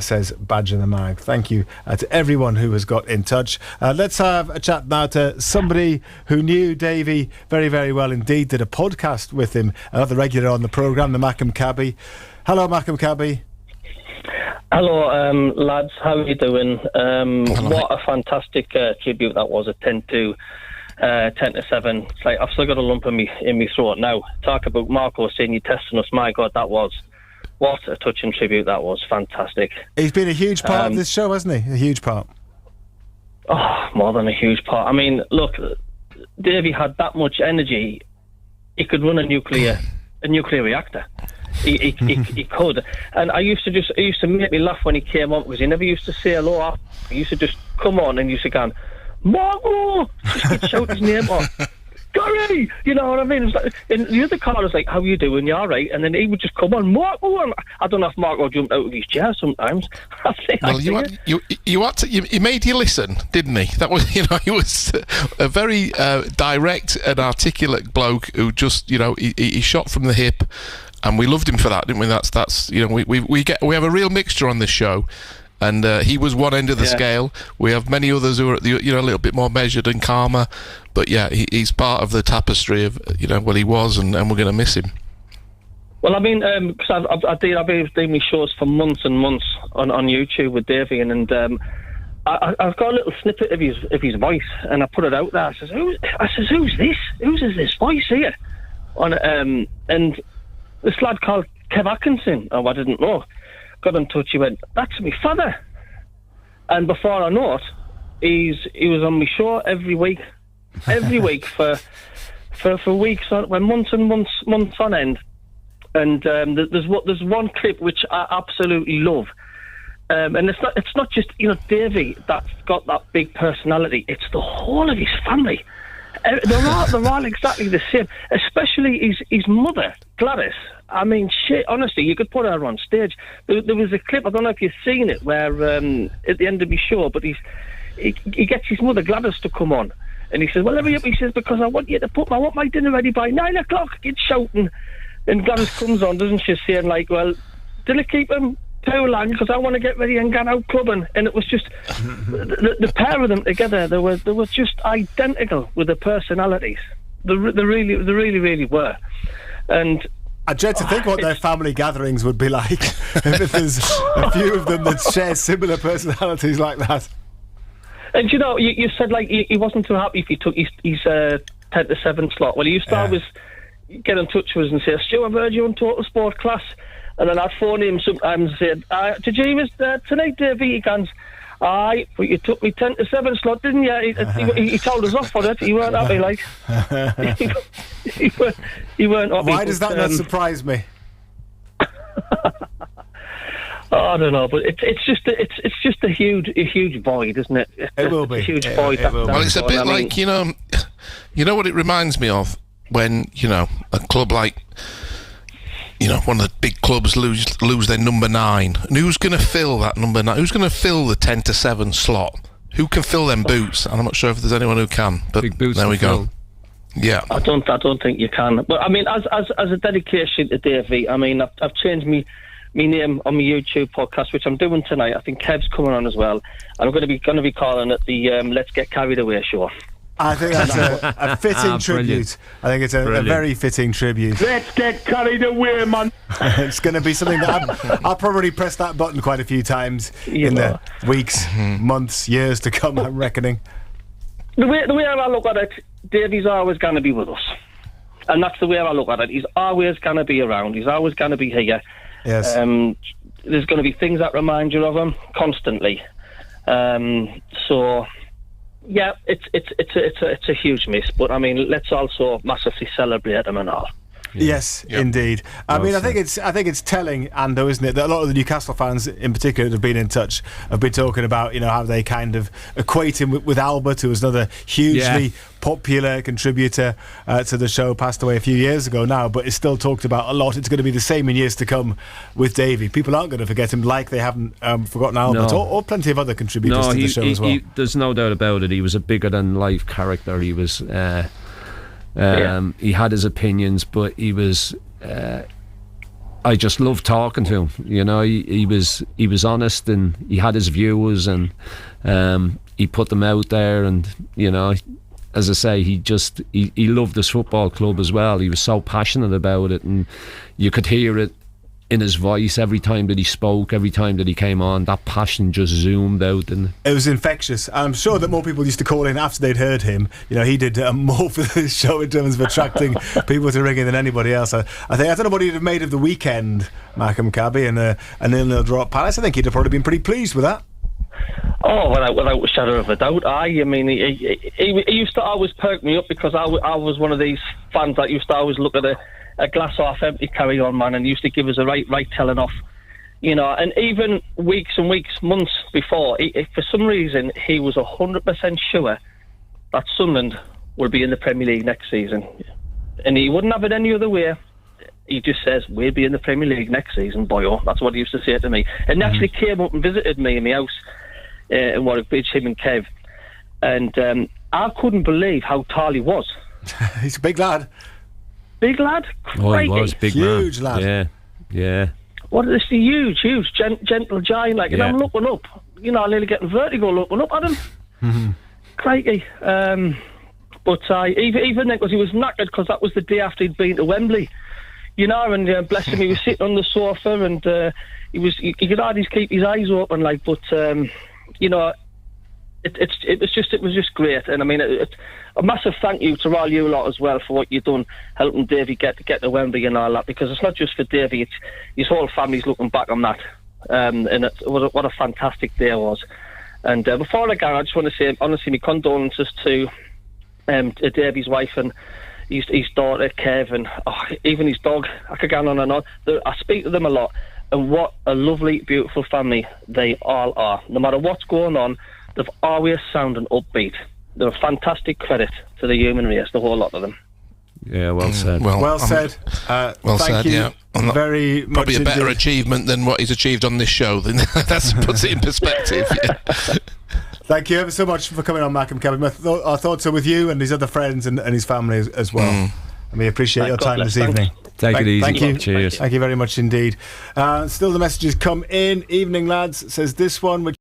says Badger the Mag. Thank you to everyone who has got in touch. Let's have a chat now to somebody who knew Davey very, very well indeed, did a podcast with him, another regular on the programme, the Mackem Cabbie. Hello, Mackem Cabbie. Hello, lads. How are you doing? What a fantastic tribute that was at 10 to 7. It's like I've still got a lump in me throat now. Talk about Marco saying you're testing us. My God, what a touching tribute that was. Fantastic. He's been a huge part of this show, hasn't he? A huge part. Oh, more than a huge part. I mean, look, Davey had that much energy. He could run a nuclear reactor. He could. And it used to make me laugh when he came on, because he never used to say hello. He used to just come on and used to go, Marco! Just shout his name on. Gary! You know what I mean? It was like, and the other caller was like, how are you doing? You all right? And then he would just come on, Marco! And I don't know if Marco jumped out of his chair sometimes. Well, he made you listen, didn't he? That was, he was a very direct and articulate bloke who just, he shot from the hip, and we loved him for that, didn't we? That's we have a real mixture on this show. And he was one end of the scale. We have many others who are a little bit more measured and calmer. But yeah, he's part of the tapestry of he was, and we're going to miss him. Well, I mean, because I've been doing my shows for months and months on YouTube with Davey, and I've got a little snippet of his voice, and I put it out there. I says, who's this? Who's this voice here? And this lad called Kev Atkinson, I didn't know. Got in touch. He went, that's my father. And before I know it, he was on my show every week for weeks on, months and months on end. And there's one clip which I absolutely love. And it's not just Davey that's got that big personality. It's the whole of his family. They're all exactly the same. Especially his mother, Gladys. I mean, shit, honestly, you could put her on stage. There was a clip, I don't know if you've seen it, where at the end of his show, but he gets his mother, Gladys, to come on. And he says, well, hurry up, he says, because I want my dinner ready by 9 o'clock. It's shouting. And Gladys comes on, doesn't she, saying, like, well, didn't keep him too long because I want to get ready and get out clubbing. And it was just, the pair of them together, they were just identical with their personalities. They really, really were. And I dread to think what their family gatherings would be like if there's a few of them that share similar personalities like that. And you said like he wasn't too happy if he took his 10 to 7 slot. Well, he used to always get in touch with us and say, Stu, I've heard you on Total Sport class. And then I'd phone him sometimes and say, did you was tonight, Davey? He goes, aye, but you took me 10 to 7 slot, didn't you? He told us off for it. He weren't happy, like. he weren't happy. Why does that not surprise me? I don't know, but it's just a huge void, isn't it? It will be a huge void. Well, it's a bit like you know what it reminds me of when a club like one of the big clubs lose their number 9, and who's going to fill that number 9? Who's going to fill the 10 to 7 slot? Who can fill them boots? And I'm not sure if there's anyone who can. But big boots there we go. Fill. Yeah, I don't think you can. But I mean, as a dedication to Davey, I mean, I've changed me name on my YouTube podcast, which I'm doing tonight. I think Kev's coming on as well, and I'm going to be calling it the Let's Get Carried Away show. I think that's a fitting tribute. I think it's a very fitting tribute. Let's get carried away, man. It's going to be something that I'll probably press that button quite a few times in the weeks, months, years to come, I'm reckoning. The way I look at it, Davey's always going to be with us. And that's the way I look at it. He's always going to be around. He's always going to be here. Yes. There's going to be things that remind you of him constantly. So... yeah, it's a huge miss, but I mean, let's also massively celebrate him and all. Yes, indeed. I mean, I think it's telling, Ando, isn't it, that a lot of the Newcastle fans in particular that have been in touch have been talking about, how they kind of equate him with Albert, who was another hugely popular contributor to the show, passed away a few years ago now, but is still talked about a lot. It's going to be the same in years to come with Davey. People aren't going to forget him like they haven't forgotten Albert or plenty of other contributors to the show as well. There's no doubt about it. He was a bigger than life character. He was he had his opinions, but he was I just loved talking to him. You know, he was honest, and he had his views, and he put them out there. And you know, as I say, he loved this football club as well. He was so passionate about it, and you could hear it in his voice every time that he spoke, every time that he came on. That passion just zoomed out, and it was infectious. I'm sure that more people used to call in after they'd heard him. You know, he did more for the show in terms of attracting people to ring in than anybody else. I don't know what he'd have made of the weekend, Malcolm Cabby, and a 0-0 draw at Palace. I think he'd have probably been pretty pleased with that. Oh, without a shadow of a doubt. I mean, he used to always perk me up, because I was one of these fans that used to always look at a glass half empty carry on, man, and used to give us a right telling off, you know. And even weeks and weeks, months before, for some reason he was 100% sure that Sunderland would be in the Premier League next season, and he wouldn't have it any other way. He just says, we'll be in the Premier League next season, boyo. That's what he used to say to me. And he actually came up and visited me in my house in Warwick Beach, him and Kev, and I couldn't believe how tall he was. He's a big lad. Big lad? Oh, he was big, huge man. Lad. Yeah. What is this huge, gentle giant, like, and I'm looking up, you know, I'm nearly getting vertigo looking up at him. Crikey. But even then, because he was knackered, because that was the day after he'd been to Wembley, you know, and bless him, he was sitting on the sofa, and he could hardly keep his eyes open, like, but you know, it was just great. And I mean, a massive thank you to all you lot as well for what you've done, helping Davey get to Wembley and all that, because it's not just for Davey, it's his whole family's looking back on that, and what a fantastic day it was. And before I go, I just want to say honestly my condolences to Davey's wife and his daughter Kev, and even his dog. I could go on and on. I speak to them a lot, and what a lovely, beautiful family they all are. No matter what's going on, they've always sounded upbeat. They're a fantastic credit to the human race, the whole lot of them. Yeah, well said. Well said. Well thank said, you yeah. Very much. Probably a better achievement than what he's achieved on this show. Then that puts it in perspective. Yeah. Thank you ever so much for coming on, Malcolm Cabby. Our thoughts are with you and his other friends and his family as well. And we appreciate your time this evening. Take it easy. Thank you. Cheers. Thank you very much indeed. Still the messages come in. Evening, lads, says this one, which